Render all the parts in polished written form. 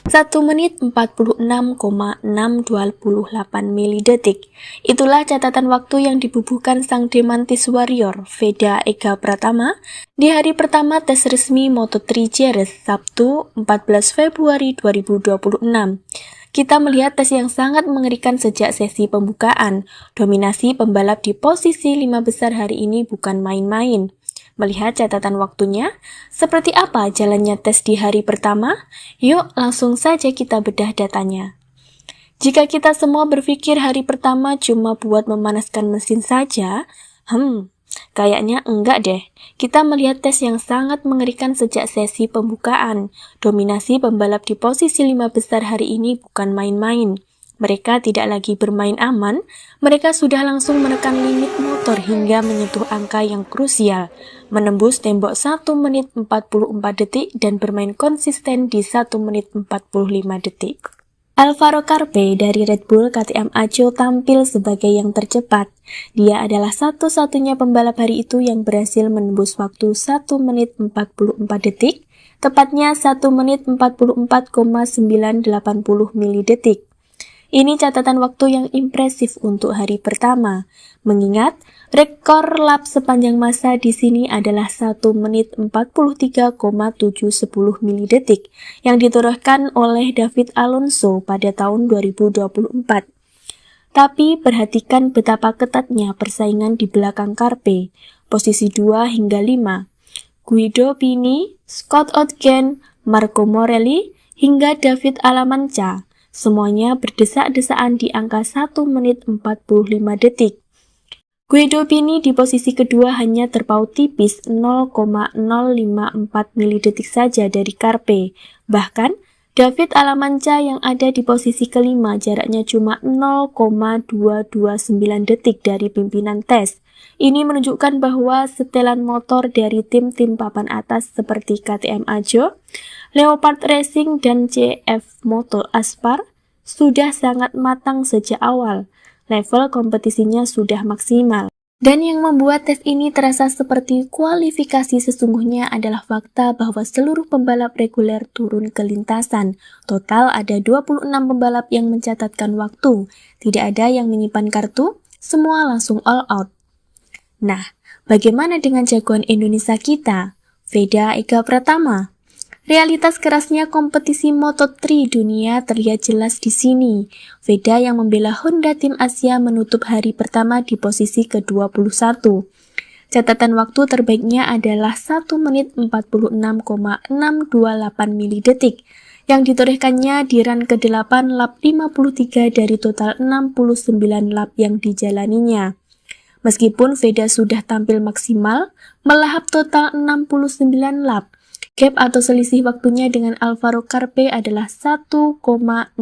1 menit 46,628 milidetik. Itulah catatan waktu yang dibubuhkan sang Demantis Warrior, Veda Ega Pratama, di hari pertama tes resmi Moto3 Jerez, Sabtu 14 Februari 2026. Kita melihat tes yang sangat mengerikan sejak sesi pembukaan. Dominasi pembalap di posisi 5 besar hari ini bukan main-main. Melihat catatan waktunya, seperti apa jalannya tes di hari pertama? Yuk langsung saja kita bedah datanya. Jika kita semua berpikir hari pertama cuma buat memanaskan mesin saja, kayaknya enggak deh. Kita melihat tes yang sangat mengerikan sejak sesi pembukaan. Dominasi pembalap di posisi 5 besar hari ini bukan main-main. Mereka tidak lagi bermain aman, mereka sudah langsung menekan limit motor hingga menyentuh angka yang krusial, menembus tembok 1 menit 44 detik dan bermain konsisten di 1 menit 45 detik. Alvaro Carpe dari Red Bull KTM Ajo tampil sebagai yang tercepat. Dia adalah satu-satunya pembalap hari itu yang berhasil menembus waktu 1 menit 44 detik, tepatnya 1 menit 44,980 milidetik. Ini catatan waktu yang impresif untuk hari pertama, mengingat rekor lap sepanjang masa di sini adalah 1 menit 43,710 milidetik yang ditorehkan oleh David Alonso pada tahun 2024. Tapi perhatikan betapa ketatnya persaingan di belakang Carpe, posisi 2 hingga 5. Guido Pini, Scott Ogden, Marco Morelli, hingga David Alamanca. Semuanya berdesak-desaan di angka 1 menit 45 detik. Guido Pini di posisi kedua hanya terpaut tipis 0,054 milidetik saja dari Carpe. Bahkan, David Alamanca yang ada di posisi kelima jaraknya cuma 0,229 detik dari pimpinan tes. Ini menunjukkan bahwa setelan motor dari tim-tim papan atas seperti KTM Ajo, Leopard Racing, dan CF Moto Aspar sudah sangat matang sejak awal. Level kompetisinya sudah maksimal. Dan yang membuat tes ini terasa seperti kualifikasi sesungguhnya adalah fakta bahwa seluruh pembalap reguler turun ke lintasan. Total ada 26 pembalap yang mencatatkan waktu. Tidak ada yang menyimpan kartu, semua langsung all out. Nah, bagaimana dengan jagoan Indonesia kita, Veda Ega Pratama? Realitas kerasnya kompetisi Moto3 dunia terlihat jelas di sini. Veda yang membela Honda Tim Asia menutup hari pertama di posisi ke-21. Catatan waktu terbaiknya adalah 1 menit 46,628 milidetik yang ditorehkannya di run ke-8 lap 53 dari total 69 lap yang dijalaninya. Meskipun Veda sudah tampil maksimal, melahap total 69 lap, gap atau selisih waktunya dengan Alvaro Carpe adalah 1,648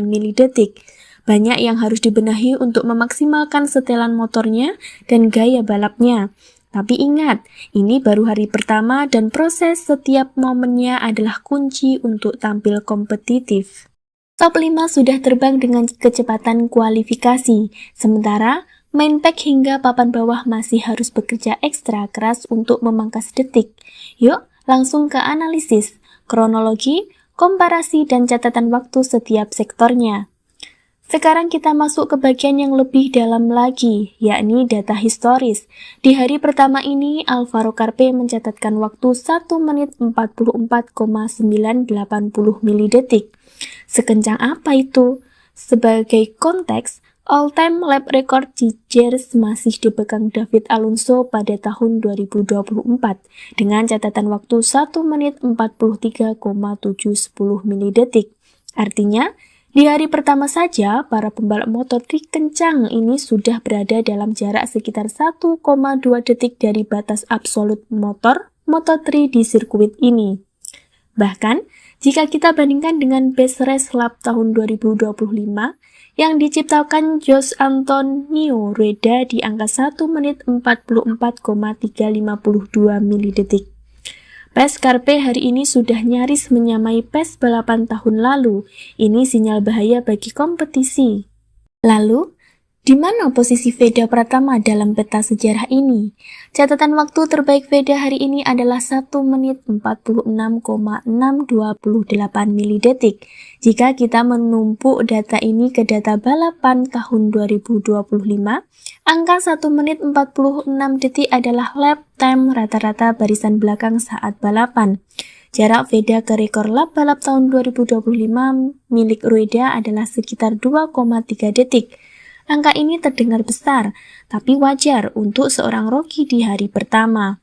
milidetik. Banyak yang harus dibenahi untuk memaksimalkan setelan motornya dan gaya balapnya. Tapi ingat, ini baru hari pertama dan proses setiap momennya adalah kunci untuk tampil kompetitif. Top 5 sudah terbang dengan kecepatan kualifikasi, sementara main pack hingga papan bawah masih harus bekerja ekstra keras untuk memangkas detik. Yuk, langsung ke analisis, kronologi, komparasi, dan catatan waktu setiap sektornya. Sekarang kita masuk ke bagian yang lebih dalam lagi, yakni data historis. Di hari pertama ini, Alvaro Carpe mencatatkan waktu 1 menit 44,980 milidetik. Sekencang apa itu? Sebagai konteks, all-time lap record di Jerez masih dipegang David Alonso pada tahun 2024 dengan catatan waktu 1 menit 43,710 milidetik. Artinya, di hari pertama saja, para pembalap Moto3 kencang ini sudah berada dalam jarak sekitar 1,2 detik dari batas absolut motor Moto3 di sirkuit ini. Bahkan, jika kita bandingkan dengan base race lap tahun 2025, yang diciptakan Jose Antonio Rueda di angka 1 menit 44,352 milidetik. PES Carpe hari ini sudah nyaris menyamai PES balapan tahun lalu. Ini sinyal bahaya bagi kompetisi. Lalu, Di mana posisi Veda Pratama dalam peta sejarah ini? Catatan waktu terbaik Veda hari ini adalah 1 menit 46,628 milidetik. Jika kita menumpuk data ini ke data balapan tahun 2025, angka 1 menit 46 detik adalah lap time rata-rata barisan belakang saat balapan. Jarak Veda ke rekor lap balap tahun 2025 milik Rueda adalah sekitar 2,3 detik. Angka ini terdengar besar, tapi wajar untuk seorang rookie di hari pertama.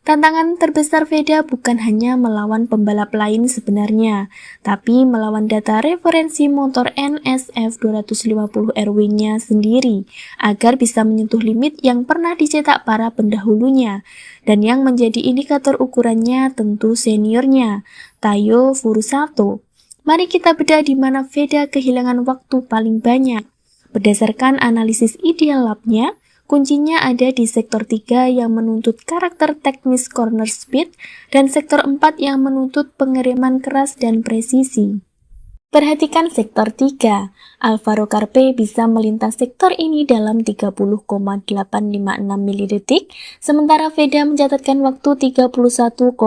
Tantangan terbesar Veda bukan hanya melawan pembalap lain sebenarnya, tapi melawan data referensi motor NSF 250 RW-nya sendiri, agar bisa menyentuh limit yang pernah dicetak para pendahulunya. Dan yang menjadi indikator ukurannya tentu seniornya, Tayo Furusato. Mari kita bedah di mana Veda kehilangan waktu paling banyak. Berdasarkan analisis ideal lapnya, kuncinya ada di sektor 3 yang menuntut karakter teknis corner speed dan sektor 4 yang menuntut pengereman keras dan presisi. Perhatikan sektor 3, Alvaro Carpe bisa melintas sektor ini dalam 30,856 milidetik, sementara Veda mencatatkan waktu 31,293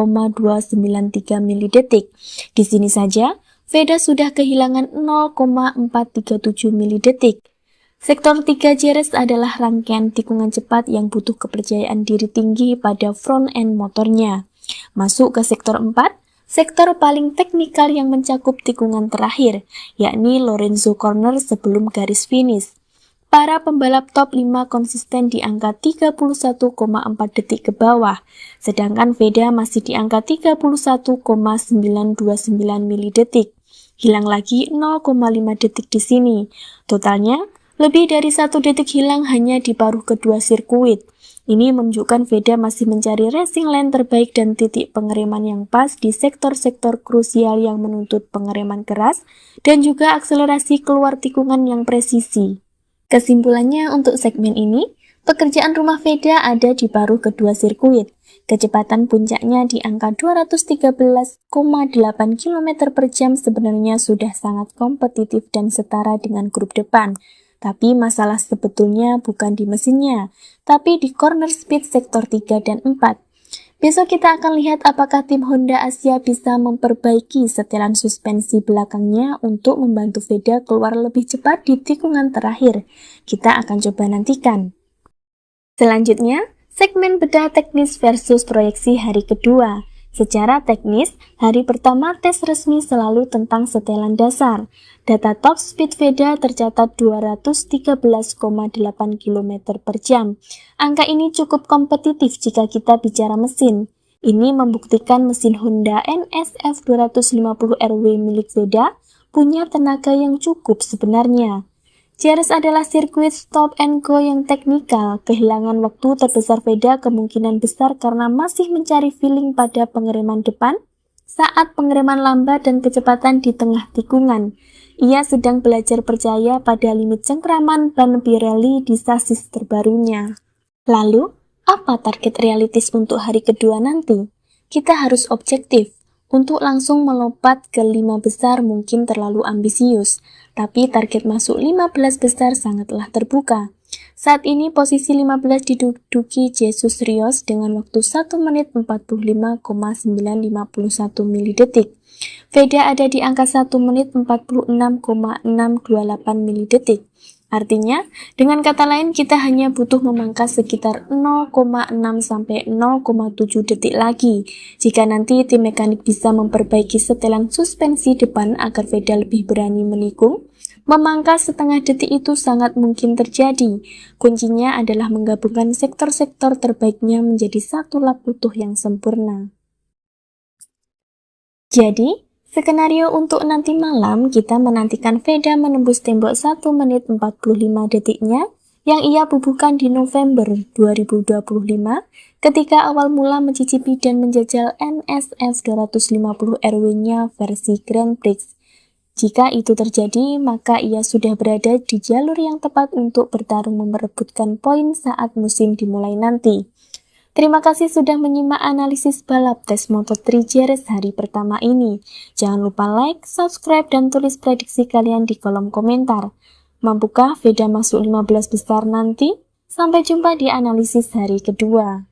milidetik. Di sini saja, Veda sudah kehilangan 0,437 milidetik. Sektor 3 Jerez adalah rangkaian tikungan cepat yang butuh kepercayaan diri tinggi pada front end motornya. Masuk ke sektor 4, sektor paling teknikal yang mencakup tikungan terakhir, yakni Lorenzo Corner sebelum garis finish. Para pembalap top 5 konsisten di angka 31,4 detik ke bawah, sedangkan Veda masih di angka 31,929 milidetik. Hilang lagi 0,5 detik di sini. Totalnya, lebih dari 1 detik hilang hanya di paruh kedua sirkuit. Ini menunjukkan Veda masih mencari racing line terbaik dan titik pengereman yang pas di sektor-sektor krusial yang menuntut pengereman keras dan juga akselerasi keluar tikungan yang presisi. Kesimpulannya untuk segmen ini, pekerjaan rumah Veda ada di paruh kedua sirkuit. Kecepatan puncaknya di angka 213,8 km per jam sebenarnya sudah sangat kompetitif dan setara dengan grup depan. Tapi masalah sebetulnya bukan di mesinnya, tapi di corner speed sektor 3 dan 4. Besok kita akan lihat apakah tim Honda Asia bisa memperbaiki setelan suspensi belakangnya untuk membantu Veda keluar lebih cepat di tikungan terakhir. Kita akan coba nantikan. Selanjutnya, segmen bedah teknis versus proyeksi hari kedua. Secara teknis, hari pertama tes resmi selalu tentang setelan dasar. Data top speed Veda tercatat 213,8 km per jam. Angka ini cukup kompetitif jika kita bicara mesin. Ini membuktikan mesin Honda NSF 250 RW milik Veda punya tenaga yang cukup sebenarnya. Jerez adalah sirkuit stop and go yang teknikal. Kehilangan waktu terbesar Veda kemungkinan besar karena masih mencari feeling pada pengereman depan saat pengereman lambat dan kecepatan di tengah tikungan. Ia sedang belajar percaya pada limit cengkraman ban Pirelli di sasis terbarunya. Lalu, apa target realistis untuk hari kedua nanti? Kita harus objektif. Untuk langsung melompat ke 5 besar mungkin terlalu ambisius, tapi target masuk 15 besar sangatlah terbuka. Saat ini posisi 15 diduduki Jesus Rios dengan waktu 1 menit 45,951 milidetik. Veda ada di angka 1 menit 46,628 milidetik. Artinya, dengan kata lain kita hanya butuh memangkas sekitar 0,6 sampai 0,7 detik lagi. Jika nanti tim mekanik bisa memperbaiki setelan suspensi depan agar Veda lebih berani menikung, memangkas setengah detik itu sangat mungkin terjadi. Kuncinya adalah menggabungkan sektor-sektor terbaiknya menjadi satu lap utuh yang sempurna. Jadi, skenario untuk nanti malam kita menantikan Veda menembus tembok 1 menit 45 detiknya yang ia bubuhkan di November 2025 ketika awal mula mencicipi dan menjajal NSF 250 RW-nya versi Grand Prix. Jika itu terjadi, maka ia sudah berada di jalur yang tepat untuk bertarung merebutkan poin saat musim dimulai nanti. Terima kasih sudah menyimak analisis balap tes Moto3 Jerez hari pertama ini. Jangan lupa like, subscribe, dan tulis prediksi kalian di kolom komentar. Mampukah Veda masuk 15 besar nanti? Sampai jumpa di analisis hari kedua.